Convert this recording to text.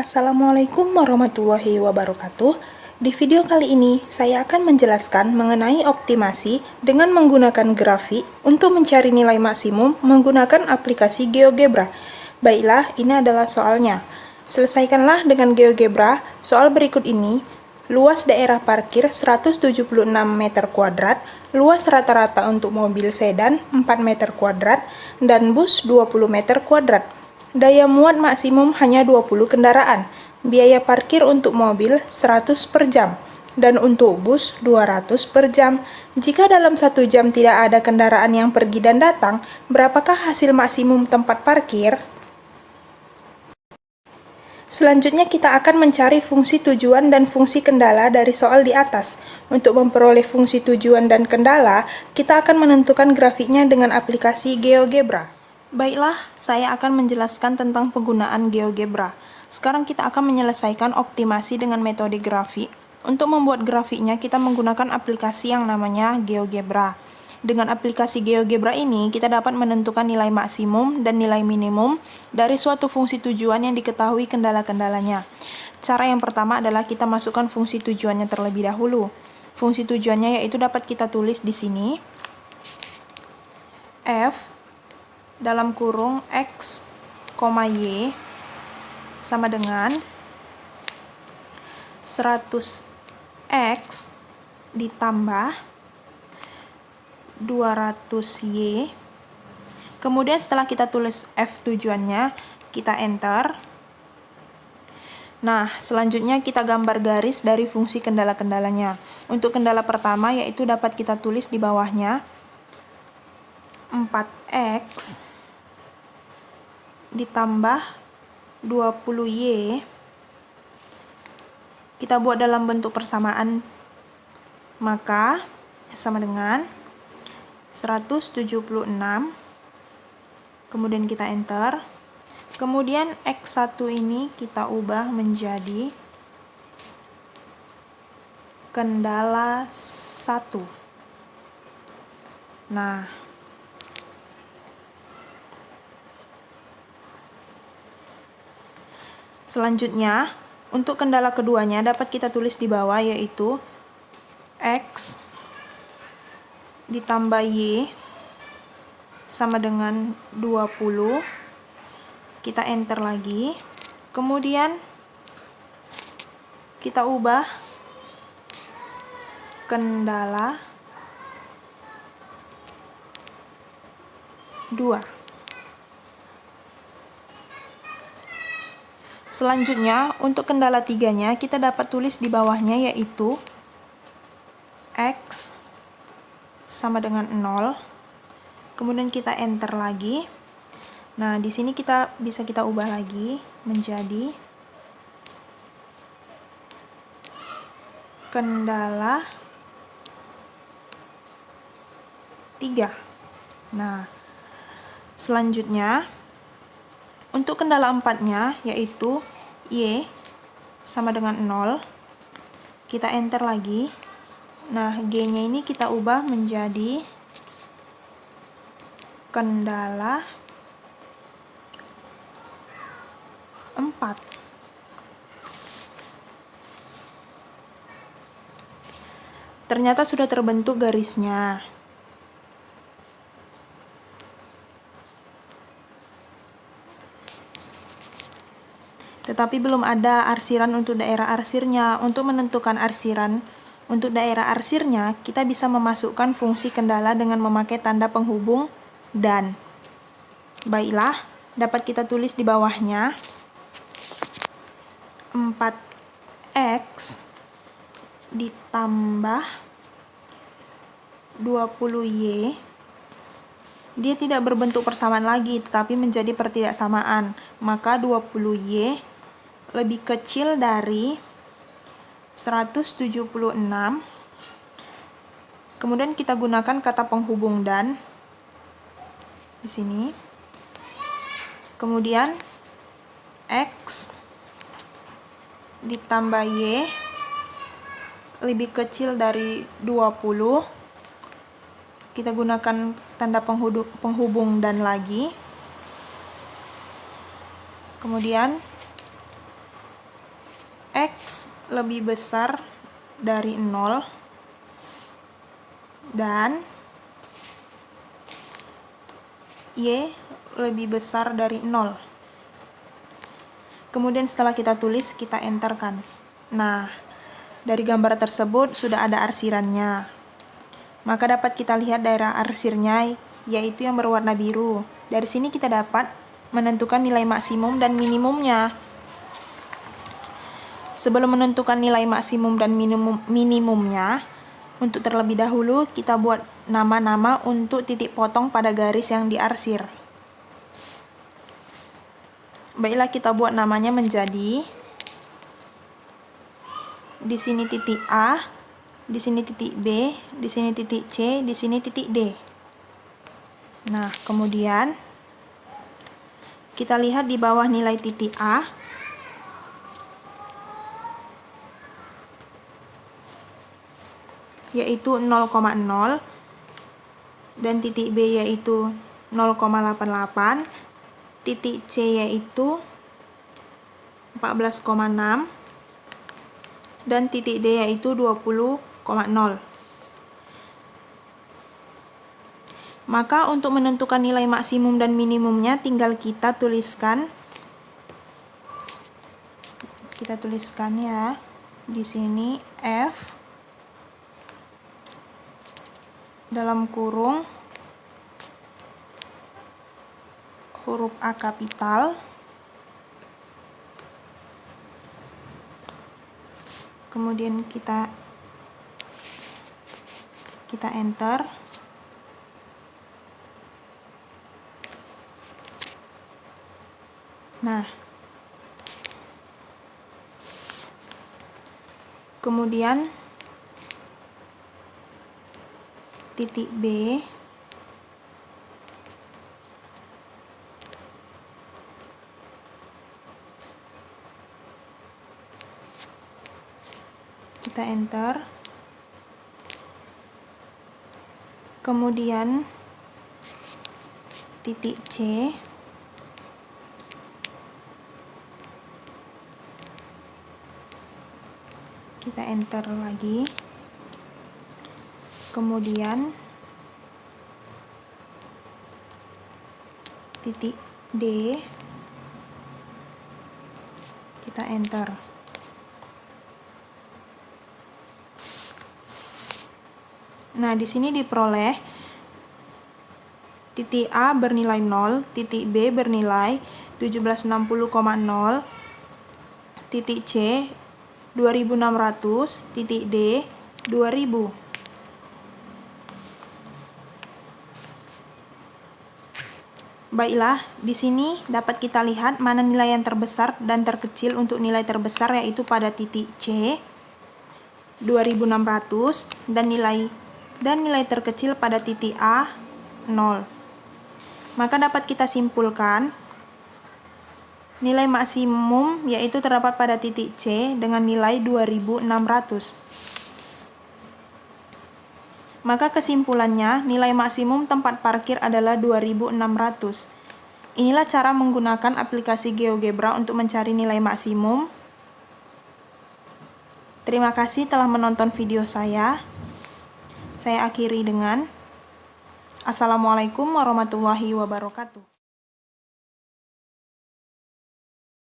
Assalamualaikum warahmatullahi wabarakatuh. Di video kali ini, saya akan menjelaskan mengenai optimasi dengan menggunakan grafik untuk mencari nilai maksimum menggunakan aplikasi GeoGebra. Baiklah, ini adalah soalnya. Selesaikanlah dengan GeoGebra soal berikut ini. Luas daerah parkir 176 meter kuadrat, luas rata-rata untuk mobil sedan 4 meter kuadrat, dan bus 20 meter kuadrat. Daya muat maksimum hanya 20 kendaraan. Biaya parkir untuk mobil 100 per jam. Dan untuk bus 200 per jam. Jika dalam 1 jam tidak ada kendaraan yang pergi dan datang, berapakah hasil maksimum tempat parkir? Selanjutnya kita akan mencari fungsi tujuan dan fungsi kendala dari soal di atas. Untuk memperoleh fungsi tujuan dan kendala, kita akan menentukan grafiknya dengan aplikasi GeoGebra. Baiklah, saya akan menjelaskan tentang penggunaan GeoGebra. Sekarang kita akan menyelesaikan optimasi dengan metode grafik. Untuk membuat grafiknya, kita menggunakan aplikasi yang namanya GeoGebra. Dengan aplikasi GeoGebra ini, kita dapat menentukan nilai maksimum dan nilai minimum dari suatu fungsi tujuan yang diketahui kendala-kendalanya. Cara yang pertama adalah kita masukkan fungsi tujuannya terlebih dahulu. Fungsi tujuannya yaitu dapat kita tulis di sini. F dalam kurung X, Y sama dengan 100X ditambah 200Y. Kemudian setelah kita tulis F tujuannya, kita enter. Nah, selanjutnya kita gambar garis dari fungsi kendala-kendalanya. Untuk kendala pertama yaitu dapat kita tulis di bawahnya 4X ditambah 20Y. Kita buat dalam bentuk persamaan, maka sama dengan 176. Kemudian kita enter. Kemudian X1 ini kita ubah menjadi kendala 1. Nah, selanjutnya, untuk kendala keduanya dapat kita tulis di bawah yaitu X ditambah Y sama dengan 20. Kita enter lagi. Kemudian kita ubah kendala 2. Selanjutnya, untuk kendala 3-nya, kita dapat tulis di bawahnya yaitu X sama dengan 0. Kemudian kita enter lagi. Nah, di sini bisa kita ubah lagi menjadi kendala 3. Nah, selanjutnya, untuk kendala 4-nya yaitu Y sama dengan 0. Kita enter lagi. Nah, G-nya ini kita ubah menjadi kendala 4. Ternyata sudah terbentuk garisnya. Tetapi belum ada arsiran untuk daerah arsirnya. Untuk menentukan arsiran untuk daerah arsirnya, kita bisa memasukkan fungsi kendala dengan memakai tanda penghubung dan. Baiklah, dapat kita tulis di bawahnya 4X ditambah 20Y. Dia tidak berbentuk persamaan lagi, tetapi menjadi pertidaksamaan. Maka 20Y lebih kecil dari 176. Kemudian kita gunakan kata penghubung dan di sini. Kemudian X ditambah Y lebih kecil dari 20. Kita gunakan tanda penghubung dan lagi. Kemudian X lebih besar dari 0 dan Y lebih besar dari 0. Kemudian setelah kita tulis, kita enterkan. Nah, dari gambar tersebut sudah ada arsirannya. Maka dapat kita lihat daerah arsirnya, yaitu yang berwarna biru. Dari sini kita dapat menentukan nilai maksimum dan minimumnya. Sebelum menentukan nilai maksimum dan minimumnya, untuk terlebih dahulu kita buat nama-nama untuk titik potong pada garis yang diarsir. Baiklah, kita buat namanya menjadi di sini titik A, di sini titik B, di sini titik C, di sini titik D. Nah, kemudian kita lihat di bawah nilai titik A, yaitu 0,0, dan titik B yaitu 0,88, titik C yaitu 14,6, dan titik D yaitu 20,0. Maka untuk menentukan nilai maksimum dan minimumnya tinggal kita tuliskan. Kita tuliskan ya. Di sini F dalam kurung huruf A kapital, kemudian kita enter. Nah, kemudian titik B kita enter. Kemudian titik C kita enter lagi. Kemudian titik D kita enter. Nah, di sini diperoleh titik A bernilai 0, titik B bernilai 1760,0, titik C 2600, titik D 2000. Baiklah, di sini dapat kita lihat mana nilai yang terbesar dan terkecil. Untuk nilai terbesar yaitu pada titik C 2600 dan nilai terkecil pada titik A 0. Maka dapat kita simpulkan nilai maksimum yaitu terdapat pada titik C dengan nilai 2600. Maka kesimpulannya nilai maksimum tempat parkir adalah 2600. Inilah cara menggunakan aplikasi GeoGebra untuk mencari nilai maksimum. Terima kasih telah menonton video saya. Saya akhiri dengan Assalamualaikum warahmatullahi wabarakatuh.